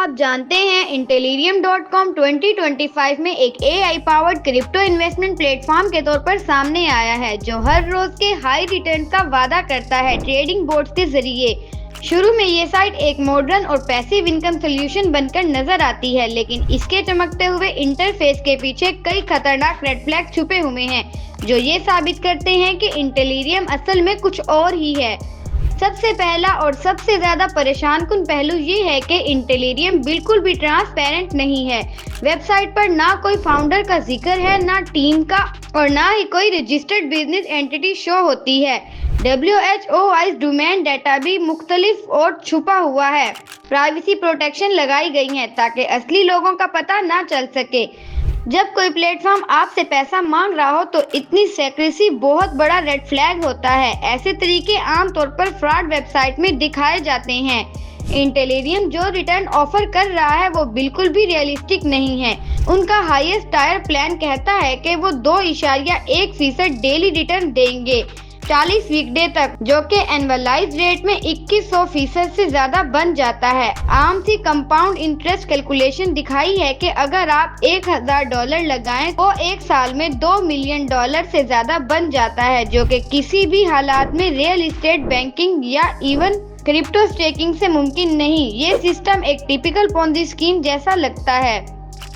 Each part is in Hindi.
आप जानते हैं Intellium.com 2025 में एक AI powered crypto investment platform के तौर पर सामने आया है जो हर रोज के हाई रिटर्न का वादा करता है ट्रेडिंग बोर्ड्स के जरिए। शुरू में ये साइट एक मॉडर्न और पैसिव इनकम सोल्यूशन बनकर नजर आती है, लेकिन इसके चमकते हुए इंटरफेस के पीछे कई खतरनाक रेड फ्लैग छुपे हुए हैं जो ये साबित करते हैं कि Intellium असल में कुछ और ही है। सबसे पहला और सबसे ज्यादा परेशान कुन पहलू ये है कि Intellium बिल्कुल भी ट्रांसपेरेंट नहीं है। वेबसाइट पर ना कोई फाउंडर का जिक्र है, ना टीम का, और ना ही कोई रजिस्टर्ड बिजनेस एंटिटी शो होती है। WHOIS डोमेन डाटा भी मुख्तलिफ और छुपा हुआ है। प्राइवेसी प्रोटेक्शन लगाई गई है ताकि असली लोगों का पता ना चल सके। जब कोई प्लेटफॉर्म आपसे पैसा मांग रहा हो तो इतनी सेक्रेसी बहुत बड़ा रेड फ्लैग होता है। ऐसे तरीके आमतौर पर फ्रॉड वेबसाइट में दिखाए जाते हैं। Intellium जो रिटर्न ऑफर कर रहा है वो बिल्कुल भी रियलिस्टिक नहीं है। उनका हाईएस्ट टायर प्लान कहता है कि वो 2.1% डेली रिटर्न देंगे 40 वीकडे तक, जो कि एनुअलाइज रेट में 2100% से ज्यादा बन जाता है। आम सी कंपाउंड इंटरेस्ट कैलकुलेशन दिखाई है कि अगर आप $1000 लगाएं तो एक साल में $2 मिलियन से ज्यादा बन जाता है, जो कि किसी भी हालात में रियल एस्टेट, बैंकिंग या इवन क्रिप्टो स्टेकिंग से मुमकिन नहीं। ये सिस्टम एक टिपिकल पोंजी स्कीम जैसा लगता है,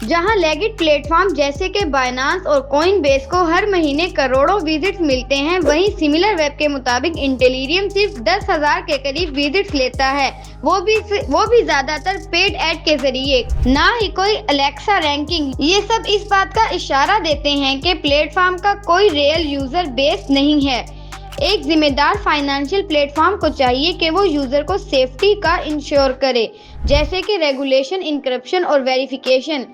जहां लेगिट प्लेटफॉर्म जैसे कि बाइनांस और कॉइनबेस को हर महीने करोड़ों विजिट्स मिलते हैं, वहीं सिमिलर वेब के मुताबिक Intellium सिर्फ 10,000 के करीब विजिट्स लेता है, वो भी ज्यादातर पेड ऐड के जरिए, ना ही कोई अलेक्सा रैंकिंग। ये सब इस बात का इशारा देते हैं कि प्लेटफॉर्म का कोई रियल यूजर बेस नहीं है। एक जिम्मेदार फाइनेंशियल प्लेटफॉर्म को चाहिए कि वो यूजर को सेफ्टी का इंश्योर करे, जैसे कि रेगुलेशन, इंक्रिप्शन और वेरिफिकेशन,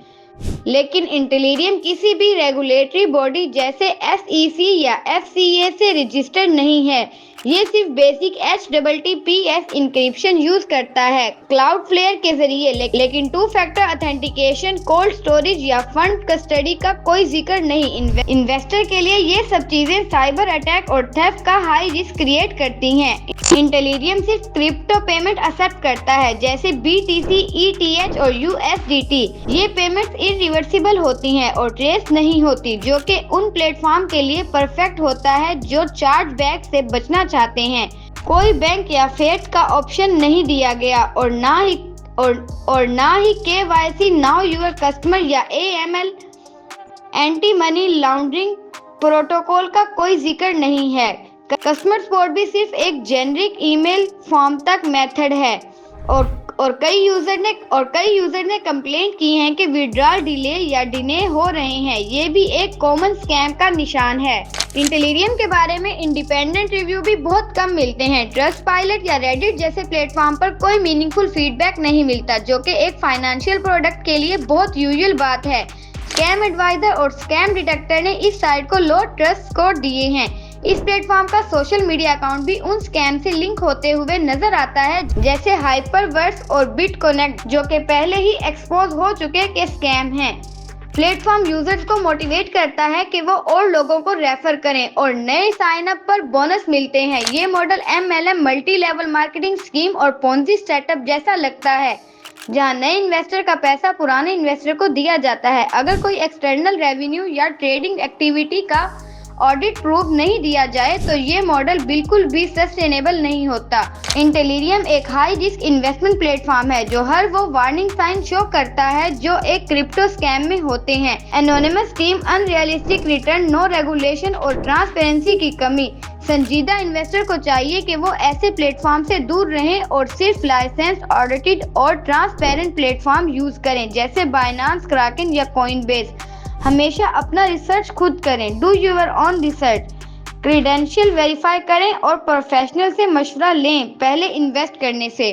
लेकिन Intellium किसी भी रेगुलेटरी बॉडी जैसे SEC या FCA से रजिस्टर्ड नहीं है। ये सिर्फ बेसिक HTTPS इंक्रिप्शन यूज करता है क्लाउडफ्लेयर के जरिए, लेकिन 2 फैक्टर ऑथेंटिकेशन, कोल्ड स्टोरेज या फंड कस्टडी का कोई जिक्र नहीं। इन्वेस्टर के लिए ये सब चीजें साइबर अटैक और थेफ्ट का हाई रिस्क क्रिएट करती हैं। Intellium सिर्फ क्रिप्टो पेमेंट एक्सेप्ट करता है जैसे BTC, ETH और USDT। ये पेमेंट्स इरिवर्सिबल होती हैं और ट्रेस नहीं होती, जो कि उन प्लेटफॉर्म के लिए परफेक्ट होता है जो चार्ज बैक से बचना चाहते हैं। कोई बैंक या फेट का ऑप्शन नहीं दिया गया और ना ही KYC, नाउ यूर कस्टमर या AML, anti money laundering protocol का कोई जिक्र नहीं है। कस्टमर सपोर्ट भी सिर्फ एक जेनरिक ईमेल फॉर्म तक मेथड है और कई यूजर ने कंप्लेंट की हैं कि विड्रॉल डिले या डिने हो रहे हैं। ये भी एक कॉमन स्कैम का निशान है। Intellium के बारे में इंडिपेंडेंट रिव्यू भी बहुत कम मिलते हैं। ट्रस्टपाइलट या रेडिट जैसे प्लेटफॉर्म पर कोई मीनिंगफुल फीडबैक नहीं मिलता, जो कि एक फाइनेंशियल प्रोडक्ट के लिए बहुत यूजुअल बात है। स्कैम एडवाइजर और स्कैम डिटेक्टर ने इस साइट को लो ट्रस्ट स्कोर दिए हैं। इस प्लेटफॉर्म का सोशल मीडिया अकाउंट भी उन स्कैम से लिंक होते हुए नजर आता है, जैसे हाइपरवर्स और बिटकनेक्ट, जो कि पहले ही एक्सपोज हो चुके के स्कैम हैं। प्लेटफॉर्म यूजर्स को मोटिवेट करता है कि वो और लोगों को रेफर करें और नए साइन अप पर बोनस मिलते हैं। ये model MLM, multi level marketing scheme और पोंजी सेटअप जैसा लगता है, जहां नए इन्वेस्टर का पैसा पुराने इन्वेस्टर को दिया जाता है। अगर कोई एक्सटर्नल रेवेन्यू या ट्रेडिंग एक्टिविटी का ऑडिट प्रूफ नहीं दिया जाए तो ये मॉडल बिल्कुल भी सस्टेनेबल नहीं होता। Intellium एक हाई रिस्क इन्वेस्टमेंट प्लेटफॉर्म है जो हर वो वार्निंग साइन शो करता है जो एक क्रिप्टो स्कैम में होते हैं। Anonymous team, unrealistic return, no regulation और ट्रांसपेरेंसी की कमी। संजीदा इन्वेस्टर को चाहिए कि वो ऐसे प्लेटफॉर्म से दूर रहें और सिर्फ लाइसेंस, ऑडिटेड और ट्रांसपेरेंट प्लेटफॉर्म यूज करें, जैसे बाइनांस, क्राकेन या कॉइनबेस। हमेशा अपना रिसर्च खुद करें, do you're on research, credential verify करें और प्रोफेशनल से मशवरा लें पहले इन्वेस्ट करने से।